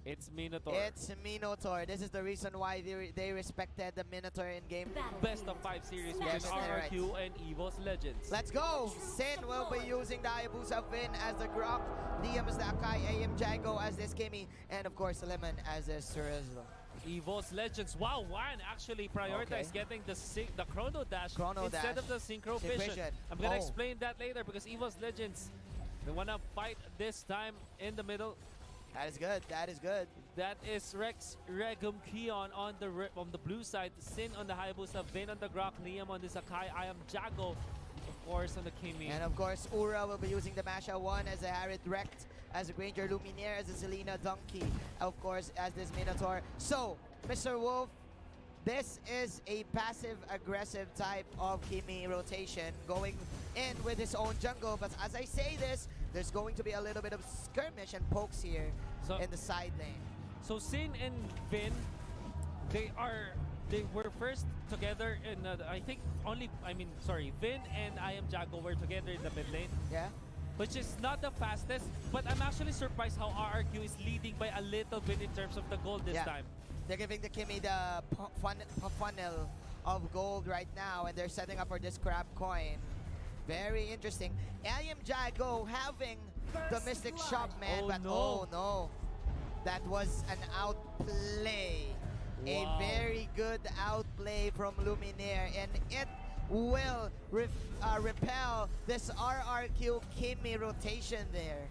It's Minotaur. It's Minotaur. This is the reason why they respected the Minotaur in game. Best of 5 series between Yes, RRQ right. and Evos Legends. Let's go! Sin will be using the Hayabusa Vin as the Grok, Liam as the Akai, AM Jago as this Kimi, and of course Lemon as the Cerezo. Evos Legends, wow, one actually prioritized getting the Chrono Dash instead of the Synchro Vision. I'm gonna explain that later because Evos Legends, they wanna fight this time in the middle. That is good. That is good. That is Rex Regum Keon on the blue side, Sin on the Hayabusa, Vin on the Grok, Liam on the Sakai, I am Jago, of course, on the Kimi. And of course, Ura will be using the Masha 1 as a Harriet Rect, as a Granger Luminaire, as a Selena Donkey, of course, as this Minotaur. So, Mr. Wolf, this is a passive-aggressive type of Kimi rotation, going in with his own jungle. But as I say this, there's going to be a little bit of skirmish and pokes here in the side lane. So Sin and Vin, they were first together in I think Vin and I am Jago were together in the mid lane. Yeah. Which is not the fastest, but I'm actually surprised how RRQ is leading by a little bit in terms of the gold this time. They're giving the Kimi the funnel of gold right now, and they're setting up for this crab coin. Very interesting. I am Jago having the Mystic Shop, man, oh no. That was an outplay. Wow. A very good outplay from Luminaire, and it will repel this RRQ Kimi rotation there.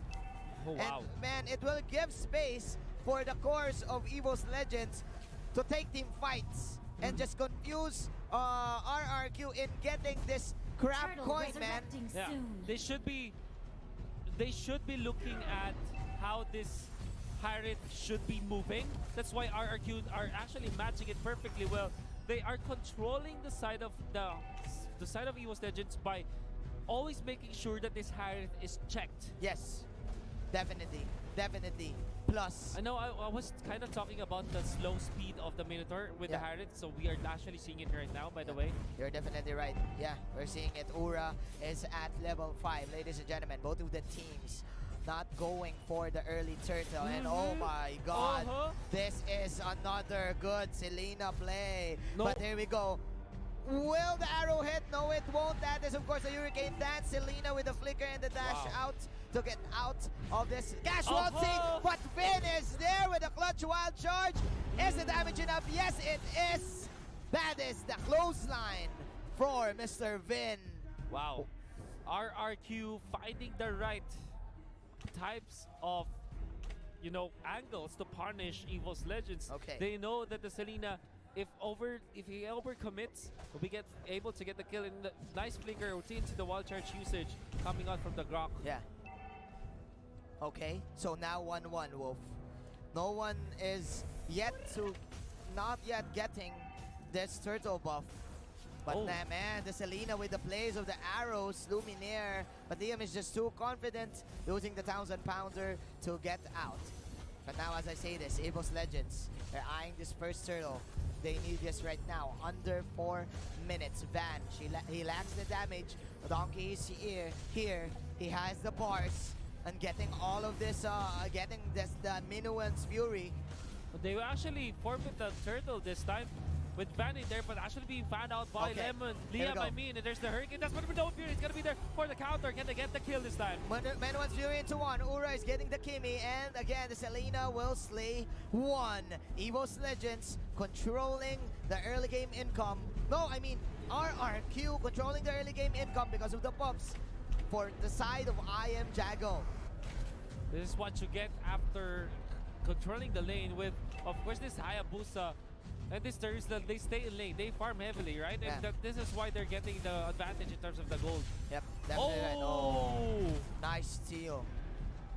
Oh, wow. And man, it will give space for the cores of Evos Legends to take team fights and just confuse RRQ in getting this crab coin, man. Yeah. They should be looking at how this pirate should be moving. That's why RRQ are actually matching it perfectly well. They are controlling the side of the side of Evos Legends by always making sure that this pirate is checked. Yes. Definitely, definitely. Plus, I know I was kind of talking about the slow speed of the Minotaur with the Harriet, so we are actually seeing it right now, by the way. You're definitely right. Yeah, we're seeing it. Ura is at level 5. Ladies and gentlemen, both of the teams not going for the early turtle. And oh my god, this is another good Selena play. But here we go. Will the arrow hit? No, it won't. That is, of course, a Hurricane Dance. Selena with the flicker and the dash out to get out of this casualty. But Vin is there with a clutch wild charge. Is the damage enough? Yes, it is. That is the clothesline for Mr. Vin. Wow. RRQ finding the right types of, angles to punish Evos Legends. They know that the Selena, if he overcommits, we get able to get the kill in the nice flicker routine to the wild charge usage coming out from the Grok. Yeah. Okay, so now 1-1, Wolf. No one is not yet getting this turtle buff. But man, the Selena with the plays of the arrows, Luminaire. But Liam is just too confident, using the 1000 pounder to get out. But now, as I say this, Evos Legends, they're eyeing this first turtle. They need this right now. Under 4 minutes. Van, he lacks the damage. Donkey is here. He has the bars. And getting all of this, the Minuan's Fury. But they will actually forfeit the turtle this time with Van in there, but actually being found out by Liam, I mean. And there's the Hurricane. That's going to be no Fury. It's going to be there for the counter. Can they get the kill this time? Minuan's Fury into 1. Ura is getting the Kimi. And again, the Selena will slay 1. Evos Legends controlling the early game income. No, I mean RRQ controlling the early game income because of the buffs for the side of I am Jago. This is what you get after controlling the lane with, of course, this Hayabusa. And this turns that they stay in lane. They farm heavily, right? And this is why they're getting the advantage in terms of the gold. Yep, definitely right. Oh, nice steal.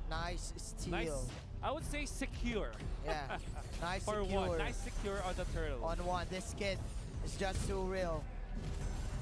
Nice steal. Nice, I would say secure. Yeah, nice for secure. One. Nice secure on the turtle. On 1. This kid is just too real.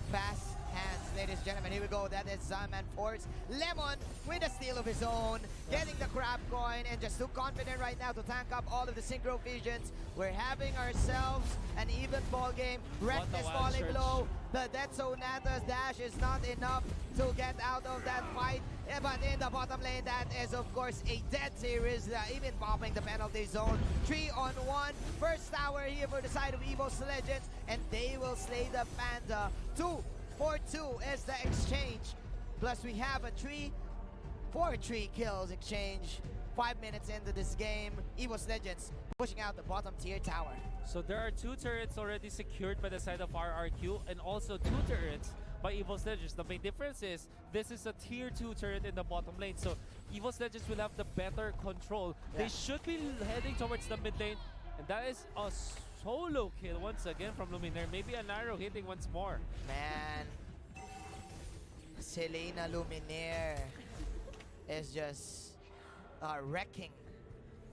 Fast hands, ladies and gentlemen. Here we go. That is Zaman Force. Lemon with a steal of his own. Getting the crab coin and just too confident right now to tank up all of the synchro visions. We're having ourselves an even ball game. Reckless falling below. The Dead Sonata's dash is not enough to get out of that fight. But in the bottom lane, that is of course a dead series, even popping the penalty zone. 3-on-1. First tower here for the side of Evos Legends, and they will slay the Panda. 2-for-2 is the exchange. Plus we have a 3-for-3 kills exchange. 5 minutes into this game, Evos Legends pushing out the bottom tier tower. So there are 2 turrets already secured by the side of RRQ, and also 2 turrets by Evos Legends. The main difference is this is a tier 2 turret in the bottom lane, so Evos Legends will have the better control. They should be heading towards the mid lane, and that is a solo kill once again from Luminaire. Maybe an arrow hitting once more. Man, Selena Luminaire is just wrecking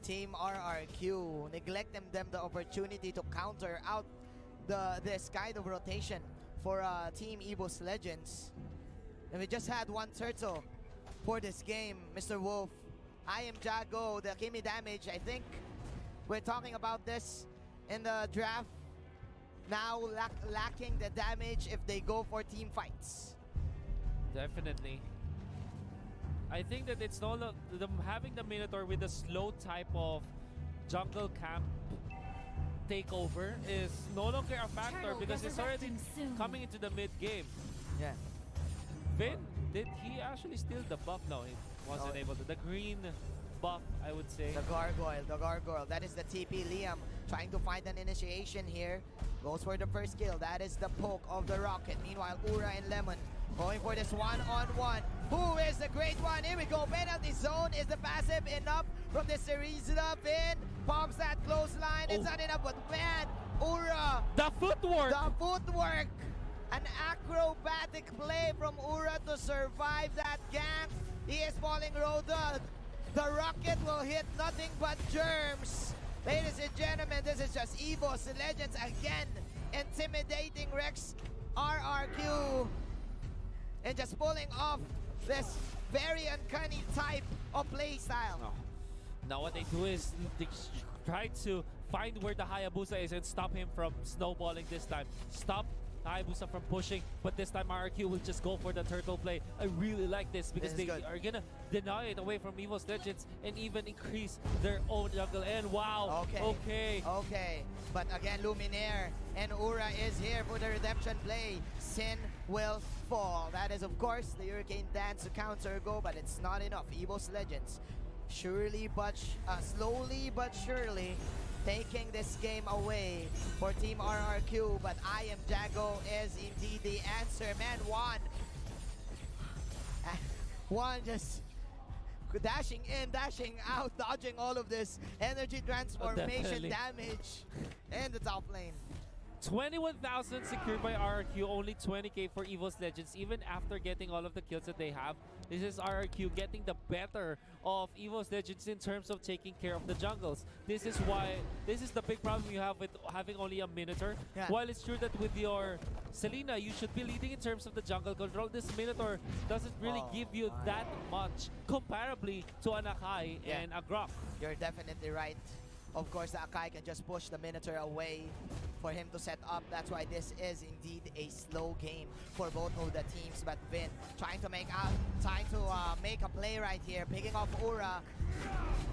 Team RRQ, neglecting them the opportunity to counter out this kind of rotation for Team Evos Legends. And we just had 1 turtle for this game, Mr. Wolf. I am Jago, the Kimi damage. I think we're talking about this in the draft. Now lacking the damage if they go for team fights. Definitely. I think that it's no having the Minotaur with a slow type of jungle camp takeover is no longer a factor because it's already coming into the mid game. Yeah. Vin, did he actually steal the buff? No, he wasn't able to. The green buff, I would say. The gargoyle. That is the TP. Liam trying to find an initiation here. Goes for the first kill. That is the poke of the rocket. Meanwhile, Ura and Lemon going for this 1-on-1. Who is the great one? Here we go. Penalty zone. Is the passive enough from the series? Vin pops that close line. It's not enough, but man, Ura. The footwork. An acrobatic play from Ura to survive that gank. He is falling Roda. The rocket will hit nothing but germs. Ladies and gentlemen, this is just Evos Legends again, intimidating Rex RRQ and just pulling off this very uncanny type of play style. Now what they do is they try to find where the Hayabusa is and stop him from snowballing this time. Stop Hayabusa from pushing, but this time RRQ will just go for the turtle play. I really like this because they are gonna deny it away from Evos Legends and even increase their own jungle. And wow, okay. But again, Luminaire and Ura is here for the redemption play. Sin will fall. That is, of course, the Hurricane Dance to counter go, but it's not enough. Evos Legends, slowly but surely, taking this game away for Team RRQ, but I Am Jago is indeed the answer. Man, Juan just dashing in, dashing out, dodging all of this energy transformation damage in the top lane. 21,000 secured by RRQ, only 20k for Evos Legends, even after getting all of the kills that they have. This is RRQ getting the better of Evos Legends in terms of taking care of the jungles. This is the big problem you have with having only a Minotaur. While it's true that with your Selena, you should be leading in terms of the jungle control, this Minotaur doesn't really give you that much comparably to an Akai and a Grok. You're definitely right. Of course, the Akai can just push the Minotaur away for him to set up. That's why this is indeed a slow game for both of the teams. But Vin trying to make a play right here, picking off Ura.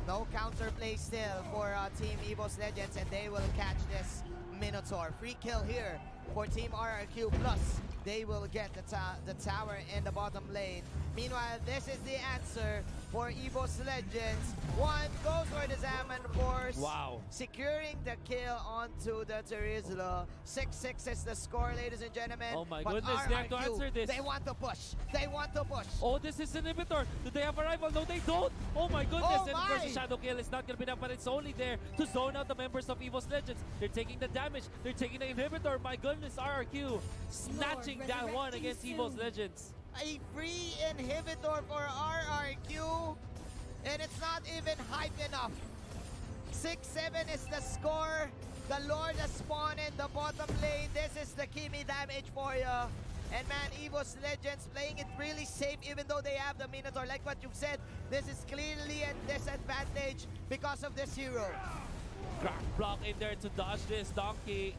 No counter play still for Team Evos Legends, and they will catch this Minotaur. Free kill here for Team RRQ, plus they will get the tower in the bottom lane. Meanwhile, this is the answer for Evos Legends. One goes for the Zaman Force. Wow. Securing the kill onto the Terizla. 6-6 is the score, ladies and gentlemen. Oh my but goodness, RRQ, they have to answer this. They want to push. Oh, this is an inhibitor. Do they have a rival? No, they don't. Oh my goodness. And of course, the Shadow Kill is not going to be enough, but it's only there to zone out the members of Evos Legends. They're taking the damage. They're taking the inhibitor. My goodness, RRQ snatching that one against Evos Legends. A free inhibitor for RRQ, and it's not even hype enough. 6-7 is the score. The Lord has spawned in the bottom lane. This is the Kimi damage for you. And man, Evos Legends playing it really safe even though they have the Minotaur. Like what you've said, this is clearly a disadvantage because of this hero. Crack block in there to dodge this Donkey.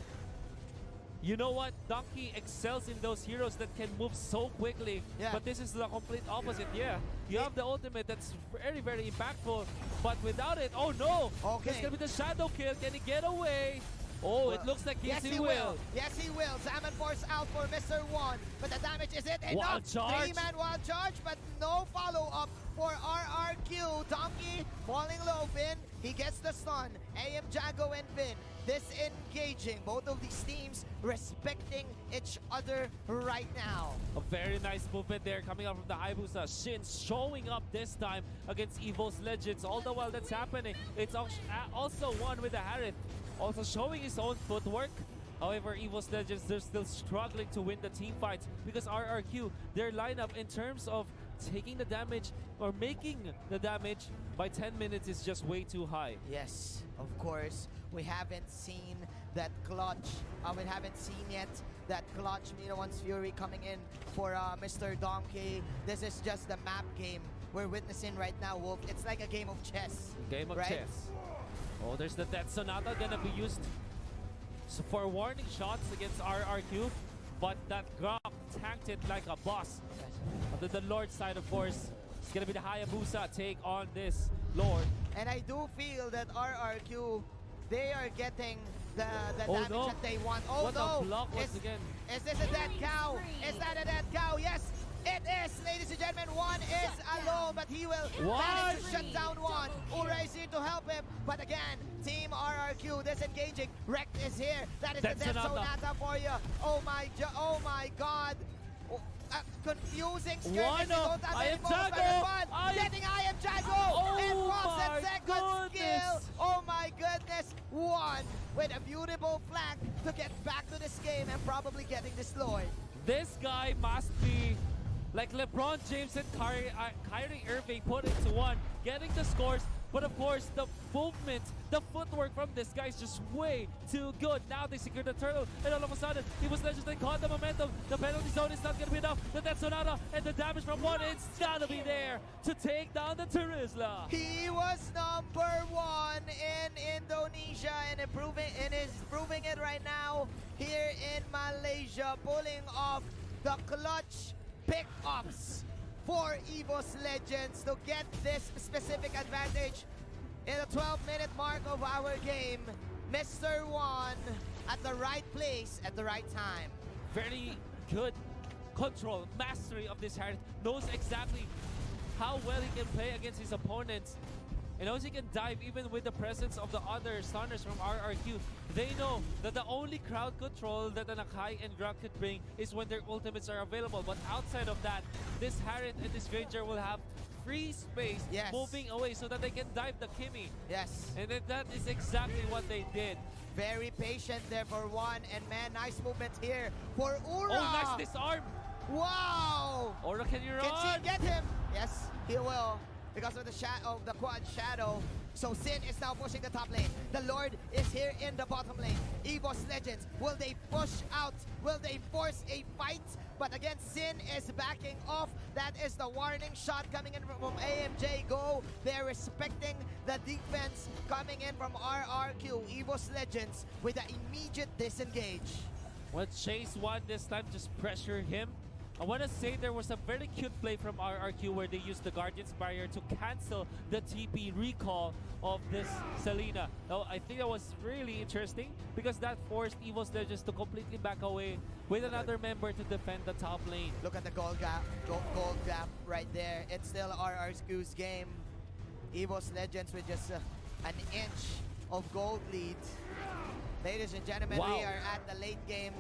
You know what? Donkey excels in those heroes that can move so quickly. Yeah. But this is the complete opposite. Yeah. You have the ultimate that's very, very impactful. But without it, oh no! Okay. It's gonna be the shadow kill. Can he get away? Oh, it looks like yes, he will. Yes, he will. Salmon Force out for Mr. One. But the damage, is it enough? Wild charge. 3-man wild charge, but no follow-up for RRQ. Donkey falling low. Vin, he gets the stun. AM Jago and Vin disengaging. Both of these teams respecting each other right now. A very nice movement there coming out from the Hayabusa. Shin showing up this time against Evos Legends. All the while that's happening, it's also one with the Harith. Also showing his own footwork. However, Evos Legends, they're still struggling to win the team fights because RRQ, their lineup in terms of taking the damage or making the damage by 10 minutes is just way too high. Yes, of course. We haven't seen that clutch. We haven't seen yet that clutch Minowan's Fury coming in for Mr. Donkey. This is just the map game we're witnessing right now, Wolf. It's like a game of chess. Game of right? chess. Oh, there's the Death Sonata gonna be used for warning shots against RRQ, but that Grok tanked it like a boss. On the Lord side, of course, it's gonna be the Hayabusa take on this Lord. And I do feel that RRQ, they are getting the damage that they want. Oh what no! A block once again. Is this a dead cow? Is that a dead cow? Yes! It is, ladies and gentlemen. One is alone, but he will manage to shut down one. Ura is here to help him, but again, Team RRQ disengaging. Rekt is here. That is the Death Sonata for you. Oh my God. Confusing skirmish. I am Jago. Getting I am Jago. And drops that second skill. Oh my goodness. One with a beautiful flank to get back to this game and probably getting destroyed. This guy must be like LeBron James and Kyrie Irving put into one, getting the scores. But of course, the movement, the footwork from this guy is just way too good. Now they secure the turtle, and all of a sudden, Evos Legends, they caught the momentum. The penalty zone is not going to be enough. The Death Sonata and the damage from one, it's got to be there to take down the Terizla. He was number one in Indonesia and is proving it right now here in Malaysia, pulling off the clutch pickups for Evos Legends to get this specific advantage in the 12-minute mark of our game. Mr. One at the right place at the right time. Very good control, mastery of this Harith. Knows exactly how well he can play against his opponents. And knows he can dive even with the presence of the other stunners from RRQ. They know that the only crowd control that an Akai and Grok could bring is when their ultimates are available. But outside of that, this Harith and this Ranger will have free space moving away so that they can dive the Kimi. Yes. And that is exactly what they did. Very patient there for one. And man, nice movement here for Ura. Oh, nice disarm. Wow. Ura, can you run? Can she get him? Yes, he will. Because of the quad shadow. So Sin is now pushing the top lane. The Lord is here in the bottom lane. Evos Legends, will they push out? Will they force a fight? But again, Sin is backing off. That is the warning shot coming in from AMJ Go. They're respecting the defense coming in from RRQ. Evos Legends with the immediate disengage. Well, Chase one this time, just pressure him. I want to say there was a very cute play from RRQ where they used the Guardian's Barrier to cancel the TP recall of this Selena. Now, I think that was really interesting because that forced Evos Legends to completely back away with another member to defend the top lane. Look at the gold gap right there. It's still RRQ's game. Evos Legends with just an inch of gold lead. Ladies and gentlemen, we are at the late game,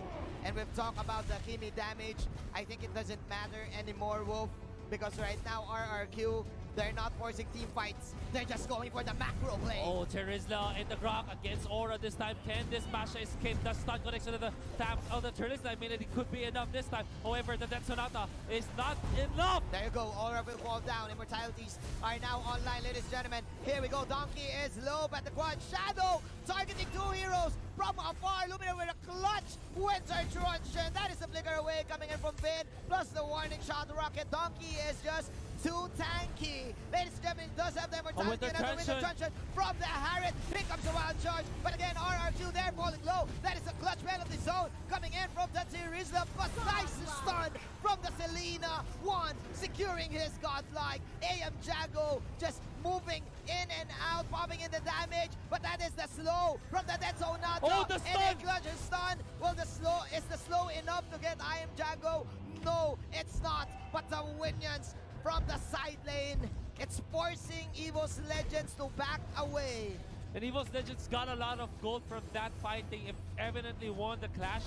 and we've talked about the Kimi damage. I think it doesn't matter anymore, Wolf, because right now RRQ, they're not forcing team fights. They're just going for the macro play. Oh, Terizla and the Grok against Aura this time. Can this Masha escape the stun connection to the tap of the Terizla? I mean, it could be enough this time. However, the Death Sonata is not enough. There you go. Aura will fall down. Immortalities are now online, ladies and gentlemen. Here we go. Donkey is low, but the quad shadow targeting two heroes from afar. Lumina with a clutch winter truncheon. That is the flicker away coming in from Vin. Plus the warning shot rocket. Donkey is just too tanky. Ladies and gentlemen, does have the immortality and the winter truncheon from the Harith. Here comes the wild charge. But again, RRQ RQ there falling low. That is a clutch penalty zone coming in from the Tirizla, but nice stun from the Selena. One securing his godlike. AM Jago just moving in and out, popping in the damage, but that is the slow from the dead zone now. Oh, the stun! And a clutch stun. Well, is the slow enough to get AM Jago? No, it's not. But the Winions from the side lane, it's forcing Evos Legends to back away. And Evos Legends got a lot of gold from that fight. They evidently won the clash,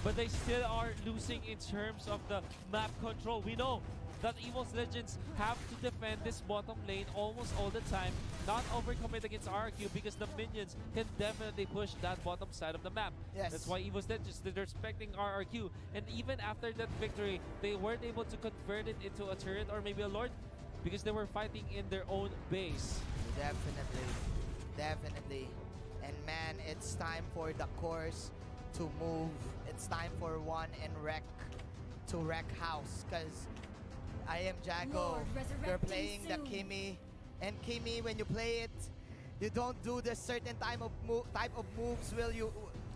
but they still are losing in terms of the map control. We know that Evos Legends have to defend this bottom lane almost all the time, not overcommit against RRQ, because the minions can definitely push that bottom side of the map. Yes. That's why Evos Legends, they're respecting RRQ. And even after that victory, they weren't able to convert it into a turret or maybe a lord, because they were fighting in their own base. Definitely. And man, it's time for the course to move. It's time for One and Wreck to wreck house, because I am Jago. You're playing the Kimi, and Kimi, when you play it, you don't do this certain type of moves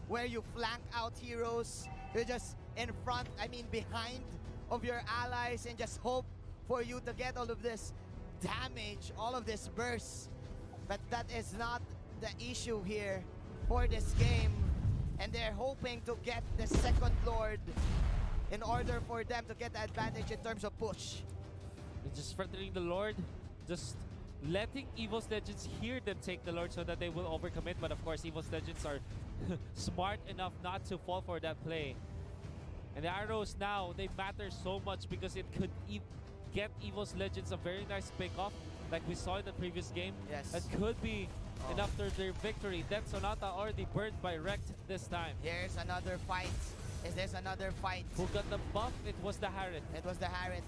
where you flank out heroes. You're just in front, behind of your allies, and just hope for you to get all of this damage, all of this burst. But that is not the issue here for this game, and they're hoping to get the second Lord in order for them to get the advantage in terms of push. Just threatening the Lord, just letting Evos Legends hear them take the Lord so that they will overcommit. But of course, Evos Legends are smart enough not to fall for that play. And the arrows now, they matter so much because it could get Evos Legends a very nice pick-off, like we saw in the previous game. Yes. That could be enough for their victory. That Sonata already burned by Wrecked this time. Here's another fight. There's another fight. Who got the buff? It was the Harriet. It was the Harriet.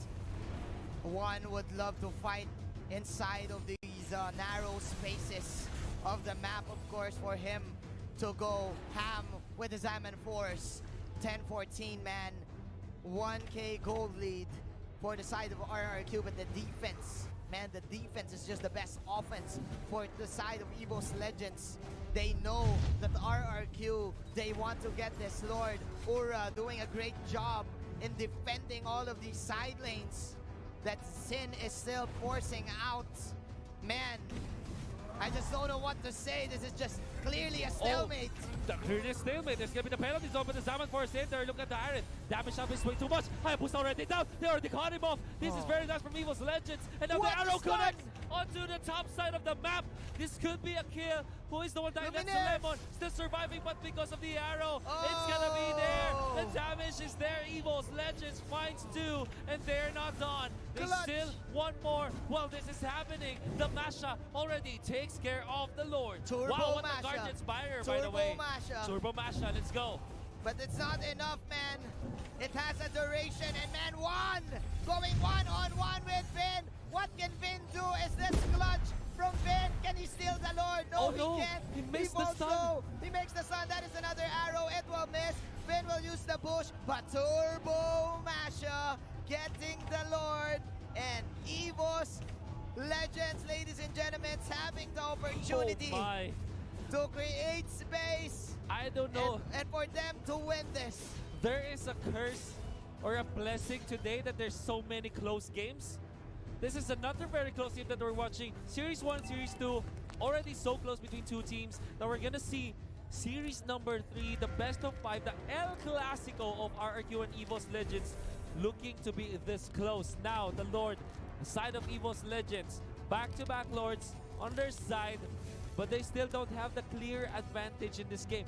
One would love to fight inside of these narrow spaces of the map, of course, for him to go ham with the Zaman Force. 10-14, man. 1K gold lead for the side of RRQ, but the defense, man, the defense is just the best offense for the side of Evos Legends. They know that RRQ, they want to get this Lord. Ura doing a great job in defending all of these side lanes that Sin is still forcing out. Man, I just don't know what to say. This is just clearly a stalemate. Clearly a stalemate. There's gonna be the penalty zone, but the Zaman Force in there. Look at the Harriet. Damage up is way too much. Hayabusa already down. They already caught him off. This is very nice from Evos Legends. And now the arrow connects onto the top side of the map. This could be a kill. Who is the one dying? That's the Lemon. Still surviving, but because of the arrow, it's gonna be there. The damage is there. Evos Legends finds two, and they're not done. They still want more. Well, this is happening. The Masha already takes care of the Lord. Turbo wow, what Masha. a Guardian Spire, by the way. Turbo Masha, let's go. But it's not enough, man. It has a duration, and man, One going one-on-one with Vin. What can Vin do? Is this clutch from Vin? Can he steal the Lord? No, he can't. He missed the stun. He makes the stun. That is another arrow. It will miss. Vin will use the bush, but Turbo Masha getting the Lord. And Evos Legends, ladies and gentlemen, having the opportunity to create space. I don't know. And for them to win this. There is a curse or a blessing today that there's so many close games. This is another very close game that we're watching. Series 1, Series 2, already so close between two teams that we're gonna see Series number 3, the best of 5, the El Clasico of RRQ and Evos Legends, looking to be this close. Now, the Lord, the side of Evos Legends, back-to-back Lords on their side, but they still don't have the clear advantage in this game.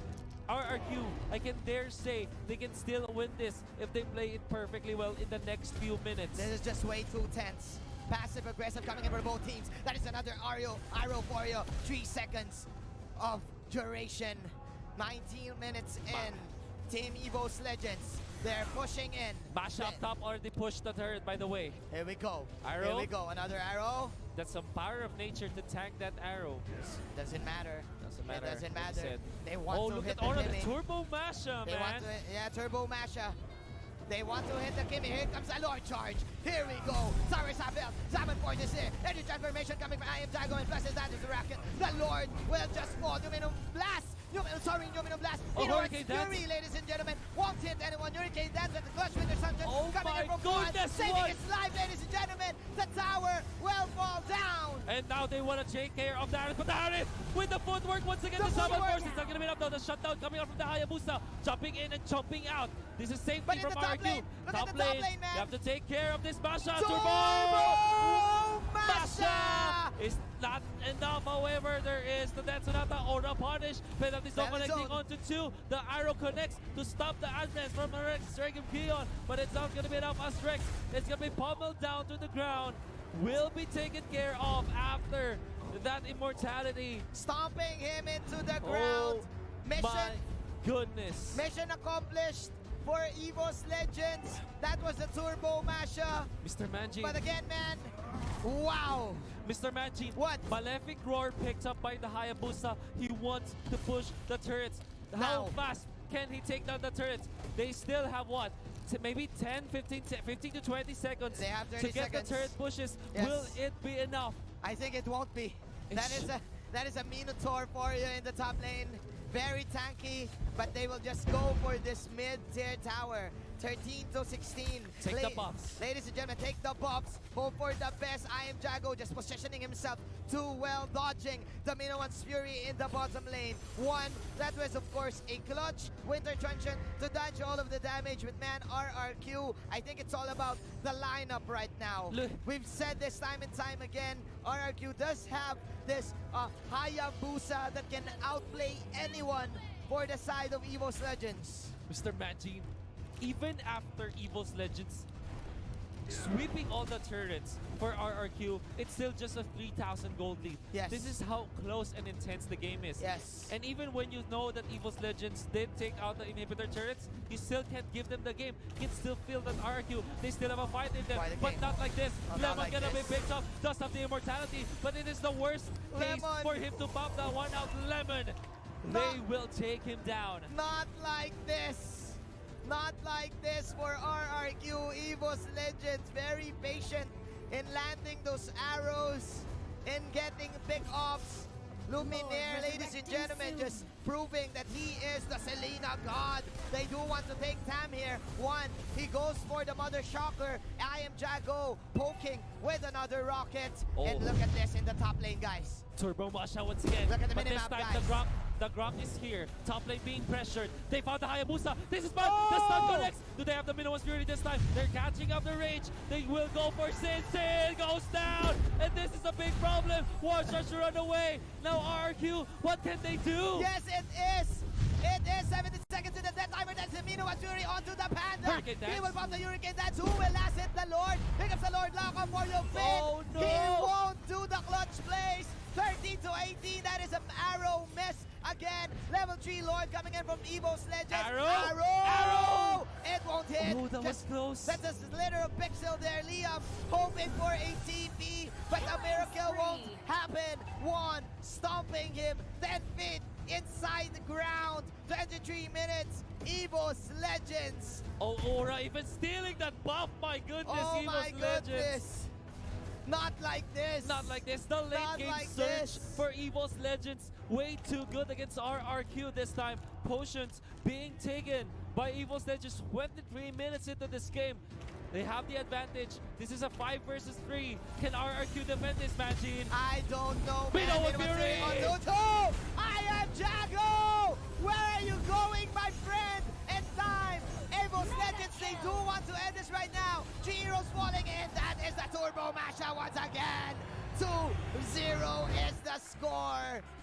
RRQ, I can dare say, they can still win this if they play it perfectly well in the next few minutes. This is just way too tense. Passive-aggressive coming in for both teams. That is another arrow for you. 3 seconds of duration. 19 minutes in. Team Evos Legends, they're pushing in. Masha up top already pushed the turret, by the way. Here we go. Arrow. Here we go. Another arrow. That's some power of nature to tank that arrow. Doesn't matter. It doesn't matter. They want to hit the Kimmy. Kimmy. Turbo Masha, they want to, Turbo Masha. They want to hit the Kimmy. Here comes a Lord charge. Here we go. Cyrus Havel. Zaman Force is here. Energy transformation coming from I Am Jago, and plus that is the racket. The Lord will just fall. Dominum blast Numino Blast. Oh, Evos Hurricane Dance. Fury, ladies and gentlemen. Won't hit anyone. Hurricane Dance with the clutch with Assumption. Oh Coming my in from front, goodness, saving what? its life, ladies and gentlemen. The tower will fall down. And now they want to take care of Darius, but Darius with the footwork once again. The The summon footwork. force is not going to be enough though. The shutdown coming out from the Hayabusa, jumping in and jumping out. This is safety But in from the top RQ. lane, look at the top lane, man. You have to take care of this Masha. Turbo Masha is not enough. However, there is the Death Sonata or the punish. Penalty zone connecting onto 2. The arrow connects to stop the advance from Rex, Dragon Kion, but it's not going to be enough as Rex is going to be pummeled down to the ground. Will be taken care of after that immortality. Stomping him into the ground. My goodness. Mission accomplished for Evos Legends. That was the Turbo Masha. Mr. Manji. But again, man, wow. Mr. Manji. What? Malefic Roar picked up by the Hayabusa. He wants to push the turrets. How Now. fast can he take down the turrets? They still have what? Maybe 10, 15 to 20 seconds They have 30 to get seconds. the turret pushes. Yes. Will it be enough? I think it won't be. That is a Minotaur for you in the top lane. Very tanky, but they will just go for this mid-tier tower. 13 to 16. Take the buffs. Ladies and gentlemen, take the buffs. Hope for the best. I am Jago just positioning himself too well, dodging the Minoan's Fury in the bottom lane. One, that was of course a clutch Winter Truncheon to dodge all of the damage with man RRQ. I think it's all about the lineup right now. We've said this time and time again, RRQ does have this Hayabusa that can outplay anyone for the side of Evos Legends. Mr. Manji, even after Evos Legends sweeping all the turrets for RRQ, it's still just a 3,000 gold lead. Yes. This is how close and intense the game is. Yes. And even when you know that Evos Legends did take out the inhibitor turrets, you still can't give them the game. You can still feel that RRQ, they still have a fight in them. But not like this. Not Lemon like gonna this. be picked up, does have the immortality, but it is the worst case Lemon. for him to pop that one out. Lemon, they will take him down. Not like this. Not like this for RRQ. Evos Legends very patient in landing those arrows, in getting pick-offs. Luminaire, ladies and gentlemen, just proving that he is the Selena god. They do want to take Tam here. One, he goes for the Mother Shocker. I am Jago poking with another rocket. And look at this in the top lane, guys. Turbo Masha once again. Look at the But this minimap, time guys. the Grok is here. Top lane being pressured. They found the Hayabusa. This is fun. The stun connects. Do they have the Minoan's Fury this time? They're catching up the range. They will go for Sin. Sin goes down. And this is a big problem. Watch Rush run away. Now RQ, what can they do? Yes, it is. It is 70 seconds to the death timer. That's the Minoan's Fury onto the Panda. Hurricane Dance. He will pop the Hurricane Dance. Who will last hit the Lord? Pick up the Lord lock up for your fit. Oh, no. He won't do the clutch plays. 13 to 18. That is an arrow miss. Again, level 3 Lord coming in from Evos Legends. Arrow! It won't hit. Oh, that was close. That's a slither of pixel there, Liam. Hoping for a TP, but the miracle won't happen. One, stomping him 10 feet inside the ground. 23 minutes. Evos Legends. Oh, Aura even stealing that buff. My goodness, Oh Evos my Legends. goodness. Not like this. Not like this. The late Not game like search this. for Evos Legends. Way too good against RRQ this time. Potions being taken by Evos Legends 23 minutes into this game. They have the advantage. This is a 5 versus 3. Can RRQ defend this, Majin? I don't know, We man. know what It was Fury. on Naruto. I am Jago. Where are you going, my friend? It's time. Evos Legends, they do want to end this right now. 3 heroes falling in. That is the Turbo Masha once again. 2-0 is the score.